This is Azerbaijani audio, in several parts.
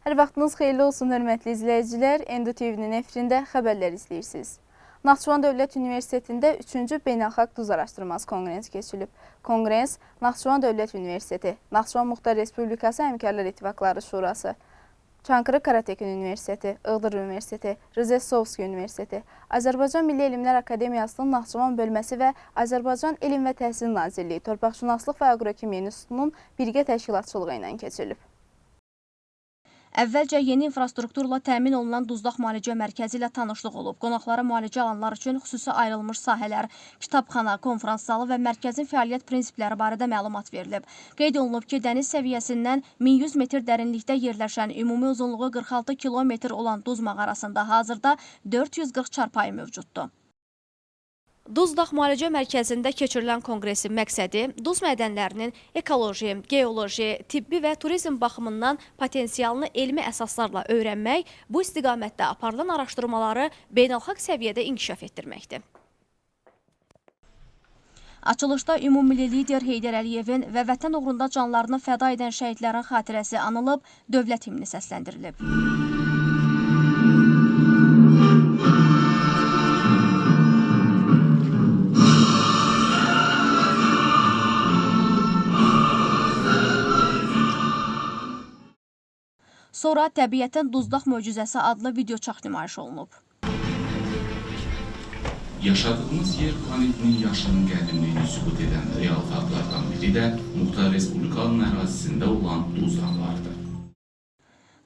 Hər vaxtınız xeyirli olsun, hörmətli izləyicilər. Endo TV-nin efirində xəbərlər izləyirsiniz. Naxçıvan Dövlət Universitetində 3-cü Beynəlxalq Duz Araşdırması konqrensi keçirilib. Konqrens Naxçıvan Dövlət Universiteti, Naxçıvan Muxtar Respublikası Həmkarlar İttifaqları Şurası, Çankırı Karatekin Universiteti, Iğdır Universiteti, Rzessovski Universiteti, Azərbaycan Milli Elmlər Akademiyasının Naxçıvan bölməsi və Azərbaycan Elm və Təhsil Nazirliyi Torpaqşünaslıq və Aqrokimya İnstitutunun birgə təşkilatçılığı ilə keçirilib. Əvvəlcə yeni infrastrukturla təmin olunan Duzlaq Müalicə Mərkəzi ilə tanışlıq olub. Qonaqlara müalicə alanlar üçün xüsusi ayrılmış sahələr, kitabxana, konferans zalı və mərkəzin fəaliyyət prinsipləri barədə məlumat verilib. Qeyd olunub ki, dəniz səviyyəsindən 1100 metr dərinlikdə yerləşən ümumi uzunluğu 46 kilometr olan Duz mağarasında hazırda 440 çarpayı mövcuddur. Duzlaq Müalicə Mərkəzində keçirilən konqresin məqsədi duz mədənlərinin ekoloji, geoloji, tibbi və turizm baxımından potensialını elmi əsaslarla öyrənmək, bu istiqamətdə aparılan araşdırmaları beynəlxalq səviyyədə inkişaf etdirməkdir. Açılışda ümummilli lider Heydər Əliyevin və vətən uğrunda canlarını fəda edən şəhidlərin xatirəsi anılıb, dövlət himni səsləndirilib. Sonra Təbiətin Duzlaq Möcüzəsi adlı videoçarx nümayiş olunub. Yaşadığımız yer planetinin yaşının qədimliyini sübut edən real faktlardan biri də Muxtar Respublikanın ərazisində olan Duz dağlarıdır.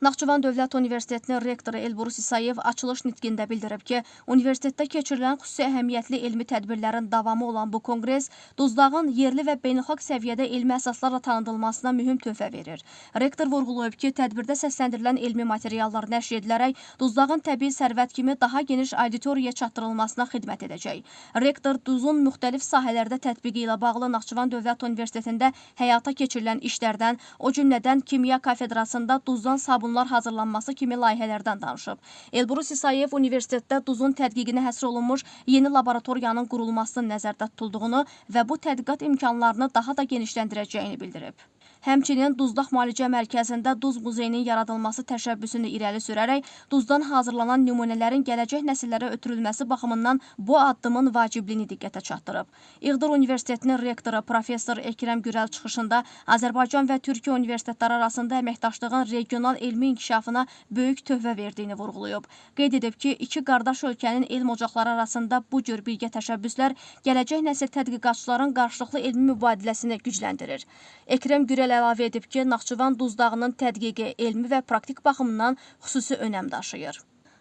Naxçıvan Dövlət Universitetinin rektoru Elbrus İsayev açılış nitqində bildirib ki, universitetdə keçirilən xüsusi əhəmiyyətli elmi tədbirlərin davamı olan bu konqres Duzdağın yerli və beynəlxalq səviyyədə elmi əsaslarla tanıdılmasına mühüm töhfə verir. Rektor vurğulayıb ki, tədbirdə səsləndirilən elmi materiallar nəşr edilərək Duzdağın təbii sərvət kimi daha geniş auditoriyaya çatdırılmasına xidmət edəcək. Rektor Duzun müxtəlif sahələrdə tətbiqi ilə bağlı Naxçıvan Dövlət Universitetində həyata keçirilən işlərdən, o cümlədən Kimya kafedrasında duzdan sabunlar hazırlanması kimi layihələrdən danışıb. Elbrus İsayev universitetdə duzun tədqiqinə həsr olunmuş yeni laboratoriyanın qurulmasının nəzərdə tutulduğunu və bu tədqiqat imkanlarını daha da genişləndirəcəyini bildirib. Həmçinin Duzlaq Müalicə Mərkəzində Duz Muzeyinin yaradılması təşəbbüsünü irəli sürərək duzdan hazırlanan nümunələrin gələcək nəsillərə ötürülməsi baxımından bu addımın vacibliyini diqqətə çatdırıb. İğdır Universitetinin rektoru professor Ekrem Gürəl çıxışında Azərbaycan və Türkiyə universitetləri arasında əməkdaşlığın regional elmi inkişafına böyük töhfə verdiyini vurğulayıb. Qeyd edib ki, iki qardaş ölkənin elm ocaqları arasında bu cür birgə təşəbbüslər gələcək nəsil tədqiqatçıların qarşılıqlı elmi mübadiləsini gücləndirir. Ekrem Gürəl əlavə edib ki, Naxçıvan Duz Dağının tədqiqi, elmi və praktik baxımından xüsusi önəm daşıyır.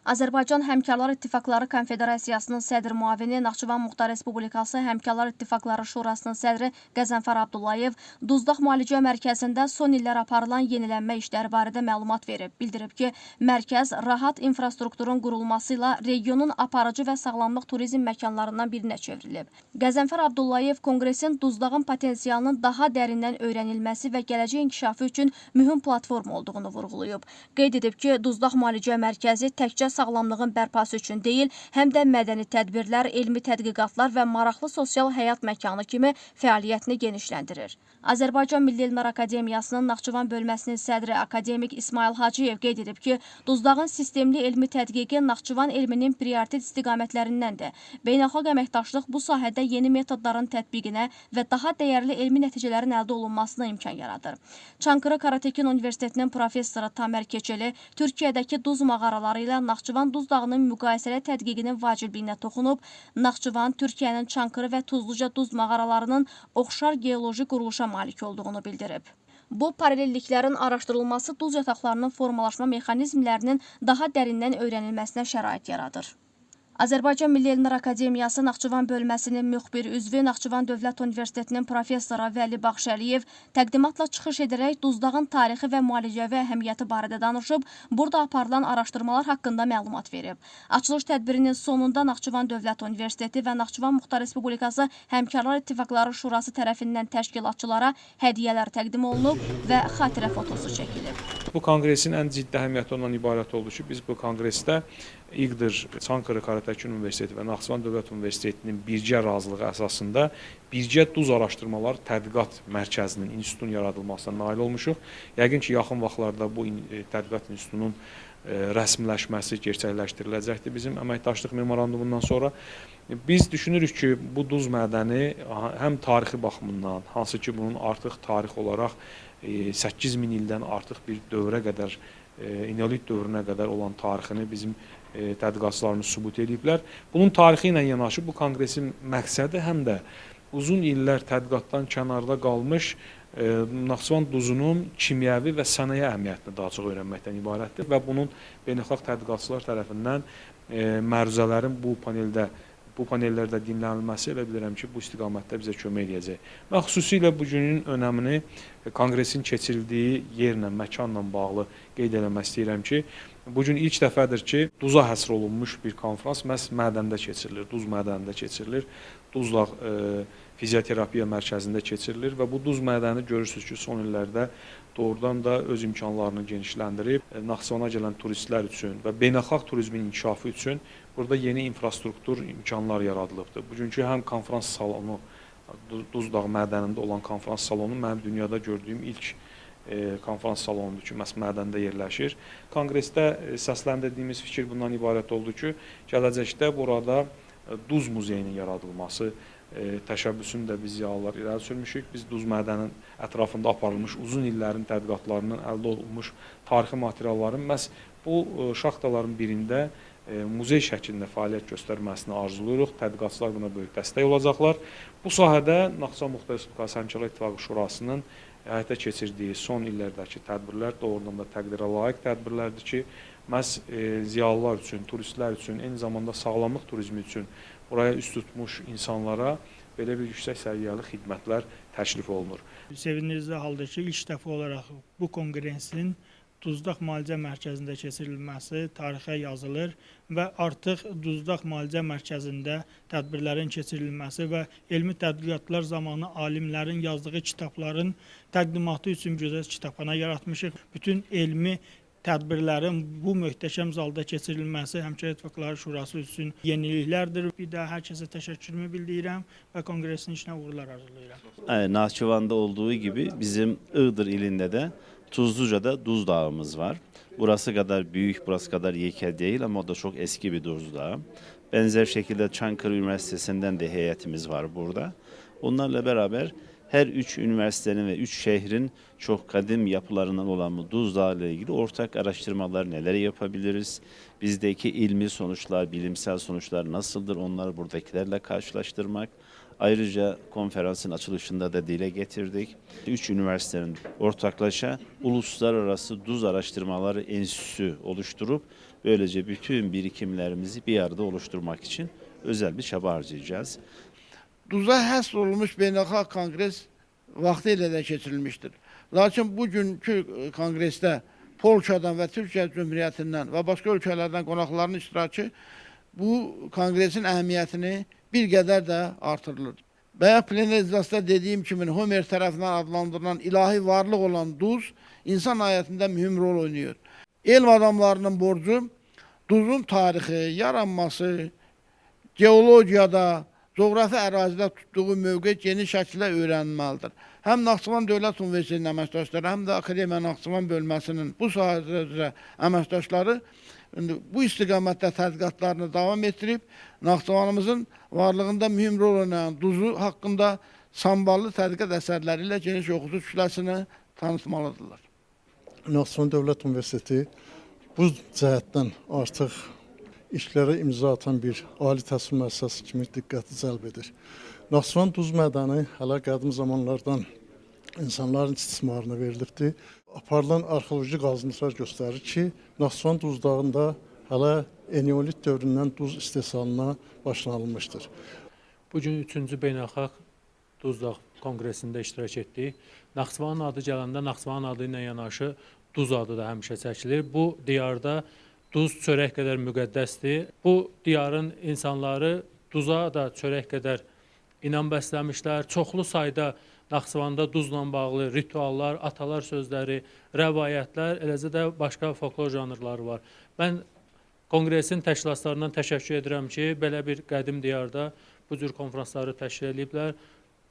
Azərbaycan Həmkarlar İttifaqları Konfederasiyasının sədr müavini, Naxçıvan Muxtar Respublikası Həmkarlar İttifaqları Şurasının sədri Qəzənfər Abdullayev Duzdaq Müalicə Mərkəzində son illər aparılan yenilənmə işləri barədə məlumat verib. Bildirib ki, mərkəz rahat infrastrukturun qurulması ilə regionun aparıcı və sağlamlıq turizm məkanlarından birinə çevrilib. Qəzənfər Abdullayev konqresin Duzdağın potensialının daha dərindən öyrənilməsi və gələcək inkişafı üçün mühüm platform olduğunu vurğulayıb. Qeyd edib ki, Duzdaq Müalicə Mərkəzi təkcə sağlamlığın bərpası üçün deyil, həm də mədəni tədbirlər, elmi tədqiqatlar və maraqlı sosial həyat məkanı kimi fəaliyyətini genişləndirir. Azərbaycan Milli Elmlər Akademiyasının Naxçıvan bölməsinin sədri akademik İsmail Hacıyev qeyd edib ki, Duzdağın sistemli elmi tədqiqi Naxçıvan elminin prioritet istiqamətlərindəndir. Beynəlxalq əməkdaşlıq bu sahədə yeni metodların tətbiqinə və daha dəyərli elmi nəticələrin əldə olunmasına imkan yaradır. Çankırı Karatekin Universitetinin professoru Tamer Keçeli Türkiyədəki duz mağaraları ilə Naxçıvan Duz Dağının müqayisəli tədqiqinin vacibliyinə toxunub, Naxçıvan, Türkiyənin Çankırı və Tuzluca duz mağaralarının oxşar geoloji quruluşa malik olduğunu bildirib. Bu paralelliklərin araşdırılması duz yataqlarının formalaşma mexanizmlərinin daha dərindən öyrənilməsinə şərait yaradır. Azərbaycan Milli Elmlər Akademiyası Naxçıvan bölməsinin müxbir üzvü Naxçıvan Dövlət Universitetinin professoru Vəli Baxşəliyev təqdimatla çıxış edərək Duzdağın tarixi və müalicəvi əhəmiyyəti barədə danışıb, burada aparılan araşdırmalar haqqında məlumat verib. Açılış tədbirinin sonunda Naxçıvan Dövlət Universiteti və Naxçıvan Muxtar Respublikası Həmkarlar İttifaqları Şurası tərəfindən təşkilatçılara hədiyyələr təqdim olunub və xatirə fotosu çəkilib. Bu konqresin ən ciddi əhəmiyyəti ondan ibarət oldu ki, biz bu konqresdə İqdır, Çankırı Karatəkin Universiteti və Naxçıvan Dövlət Universitetinin birgə razılığı əsasında birgə duz araşdırmalar tədqiqat mərkəzinin, institutun yaradılmasına nail olmuşuq. Yəqin ki, yaxın vaxtlarda bu tədqiqat institutunun rəsmiləşməsi gerçəkləşdiriləcəkdir bizim əməkdaşlıq memorandumundan sonra. Biz düşünürük ki, bu duz mədəni həm tarixi baxımından, hansı ki bunun artıq tarix olaraq 8000 ildən artıq bir dövrə qədər, eneolit dövrünə qədər olan tarixini bizim tədqiqatçılarımız sübut ediblər. Bunun tarixi ilə yanaşı bu konqresin məqsədi həm də uzun illər tədqiqatdan kənarda qalmış Naxçıvan duzunun kimyəvi və sənaye əhəmiyyətini daha çox öyrənməkdən ibarətdir və bunun beynəlxalq tədqiqatçılar tərəfindən məruzələrin bu panellərdə dinlənilməsi elə bilirəm ki, bu istiqamətdə bizə kömək edəcək. Mən xüsusilə bu günün önəmini konqresin keçirildiyi yerlə, məkanla bağlı qeyd eləmək istəyirəm ki, bu gün ilk dəfədir ki, duza həsr olunmuş bir konfrans məhz mədəndə keçirilir, duz mədənində keçirilir. Duzla fizioterapiya mərkəzində keçirilir və bu duz mədəni görürsünüz ki, son illərdə doğrudan da öz imkanlarını genişləndirib, Naxçıvana gələn turistlər üçün və beynəlxalq turizmin inkişafı üçün burada yeni infrastruktur imkanlar yaradılıbdır. Bugünkü həm konfrans salonu, Duzdağ mədənində olan konfrans salonu mənim dünyada gördüyüm ilk konfrans salonudur ki, məhz mədəndə yerləşir. Konqresdə səsləndirdiyimiz fikir bundan ibarət oldu ki, gələcəkdə burada duz muzeyinin yaradılması təşəbbüsünü də biz ziyalılar irəli sürmüşük. Biz duz mədəninin ətrafında aparılmış uzun illərin tədqiqatlarından əldə olunmuş tarixi materialların məhz bu şaxtaların birində muzey şəklində fəaliyyət göstərməsini arzuluyuruq. Tədqiqatçılar buna böyük dəstək olacaqlar. Bu sahədə Naxçıvan Muxtar Respublikası Həmkarlar İttifaqı Şurasının həyata keçirdiyi son illərdəki tədbirlər doğrudan da təqdirə layiq tədbirlərdir ki, məhz ziyalılar üçün, turistlər üçün, eyni zamanda sağlamlıq turizmi üçün buraya üst tutmuş insanlara belə bir yüksək səviyyəli xidmətlər təklif olunur. Sevindirici haldır ki, ilk dəfə olaraq bu konqresin Duzdaq Müalicə Mərkəzində keçirilməsi tarixə yazılır və artıq Duzdaq Müalicə Mərkəzində tədbirlərin keçirilməsi və elmi tədqiqatlar zamanı alimlərin yazdığı kitabların təqdimatı üçün gözəl kitabxana yaratmışıq. Bütün elmi tədbirlərin bu möhtəşəm zalda keçirilməsi Həmkarlar İttifaqları Şurası üçün yeniliklərdir. Bir də hər kəsə təşəkkürümü bildirirəm və konqresin işinə uğurlar arzulayıram. Naxçıvanda olduğu gibi bizim Iğdır ilinde de Tuzluca'da Duz Dağımız var. Burası kadar büyük, burası kadar yekə değil ama o da çok eski bir Duz Dağı. Benzer şekilde Çankırı Üniversitesi'nden de heyetimiz var burada. Onlarla beraber her üç üniversitenin ve üç şehrin çok kadim yapılarından olan bu Duz Dağı ile ilgili ortak araştırmalar neler yapabiliriz? Bizdeki ilmi sonuçlar, bilimsel sonuçlar nasıldır? Onları buradakilerle karşılaştırmak. Ayrıca konferansın açılışında da dile getirdik. Üç üniversitenin ortaklaşa Uluslararası Duz Araştırmaları Enstitüsü oluşturup böylece bütün birikimlerimizi bir arada oluşturmak için özel bir çaba harcayacağız. Duza həsr olunmuş beynəlxalq kongres vaxtı ilə də keçirilmişdir. Lakin bugünkü kongresdə Polşadan və Türkiyə Cümhuriyyətindən və başqa ölkələrdən qonaqların iştirakı bu kongresin əhəmiyyətini bir qədər də artırılır. Bayaq plener iclasda dediyim kimi Homer tərəfindən adlandırılan ilahi varlıq olan duz insan həyatında mühüm rol oynuyor. Elm adamlarının borcu duzun tarixi, yaranması, geologiyada, coğrafi ərazidə tutduğu mövqe geniş şəkildə öyrənilməlidir. Həm Naxçıvan Dövlət Universitetinin əməkdaşları, həm də Akademiya Naxçıvan bölməsinin bu sahədə üzrə əməkdaşları bu istiqamətdə tədqiqatlarını davam etdirib, Naxçıvanımızın varlığında mühüm rol oynayan duzu haqqında samballı tədqiqat əsərləri ilə geniş oxucu kütləsinə tanıtmalıdırlar. Naxçıvan Dövlət Universiteti bu cəhətdən artıq işlərə imza atan bir ali təhsil müəssisəsi kimi diqqəti cəlb edir. Naxçıvan duz mədəni hələ qədim zamanlardan insanların istismarına verilibdir. Aparılan arxeoloji qazıntılar göstərir ki, Naxçıvan duzdağında hələ eneolit dövründən duz istehsalına başlanılmışdır. Bugün 3-cü Beynəlxalq Duzdağ Konqresində iştirak etdik. Naxçıvanın adı gələndə Naxçıvanın adı ilə yanaşı duz adı da həmişə çəkilir. Bu diyarda duz çörək qədər müqəddəsdir. Bu diyarın insanları duza da çörək qədər inam bəsləmişlər. Çoxlu sayda Naxçıvanda duzla bağlı rituallar, atalar sözləri, rəvayətlər, eləcə də başqa folklor janrları var. Mən konqresin təşkilatlarından təşəkkür edirəm ki, belə bir qədim diyarda bu cür konferansları təşkil ediblər.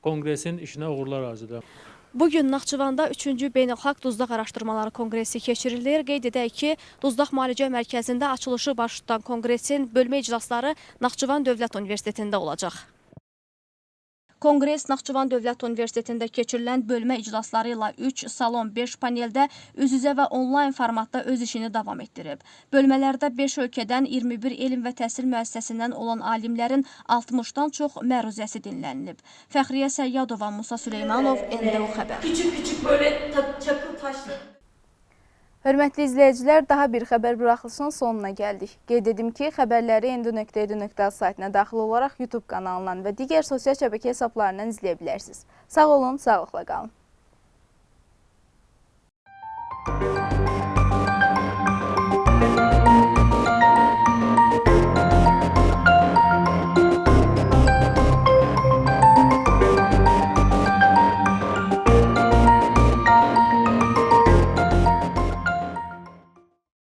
Konqresin işinə uğurlar arzu edirəm. Bugün Naxçıvanda 3-cü Beynəlxalq Duzdaq Araşdırmaları Konqresi keçirilir. Qeyd edək ki, Duzdaq Müalicə Mərkəzində açılışı baş tutan konqresin bölmə iclasları Naxçıvan Dövlət Universitetində olacaq. Konqres Naxçıvan Dövlət Universitetində keçirilən bölmə iclasları ilə 3 salon 5 paneldə üz-üzə və onlayn formatda öz işini davam etdirib. Bölmələrdə 5 ölkədən 21 elm və təhsil müəssisəsindən olan alimlərin 60-dan çox məruzəsi dinlənilib. Fəxriyə Səyyadova, Musa Süleymanov, NDO xəbər. Küçük böyle çakıl taşlı. Hörmətli izləyicilər, daha bir xəbər buraxılışının sonuna gəldik. Qeyd edim ki, xəbərləri endo.edu.az saytına daxil olaraq YouTube kanalından və digər sosial şəbəkə hesablarından izləyə bilərsiniz. Sağ olun, sağlıqla qalın.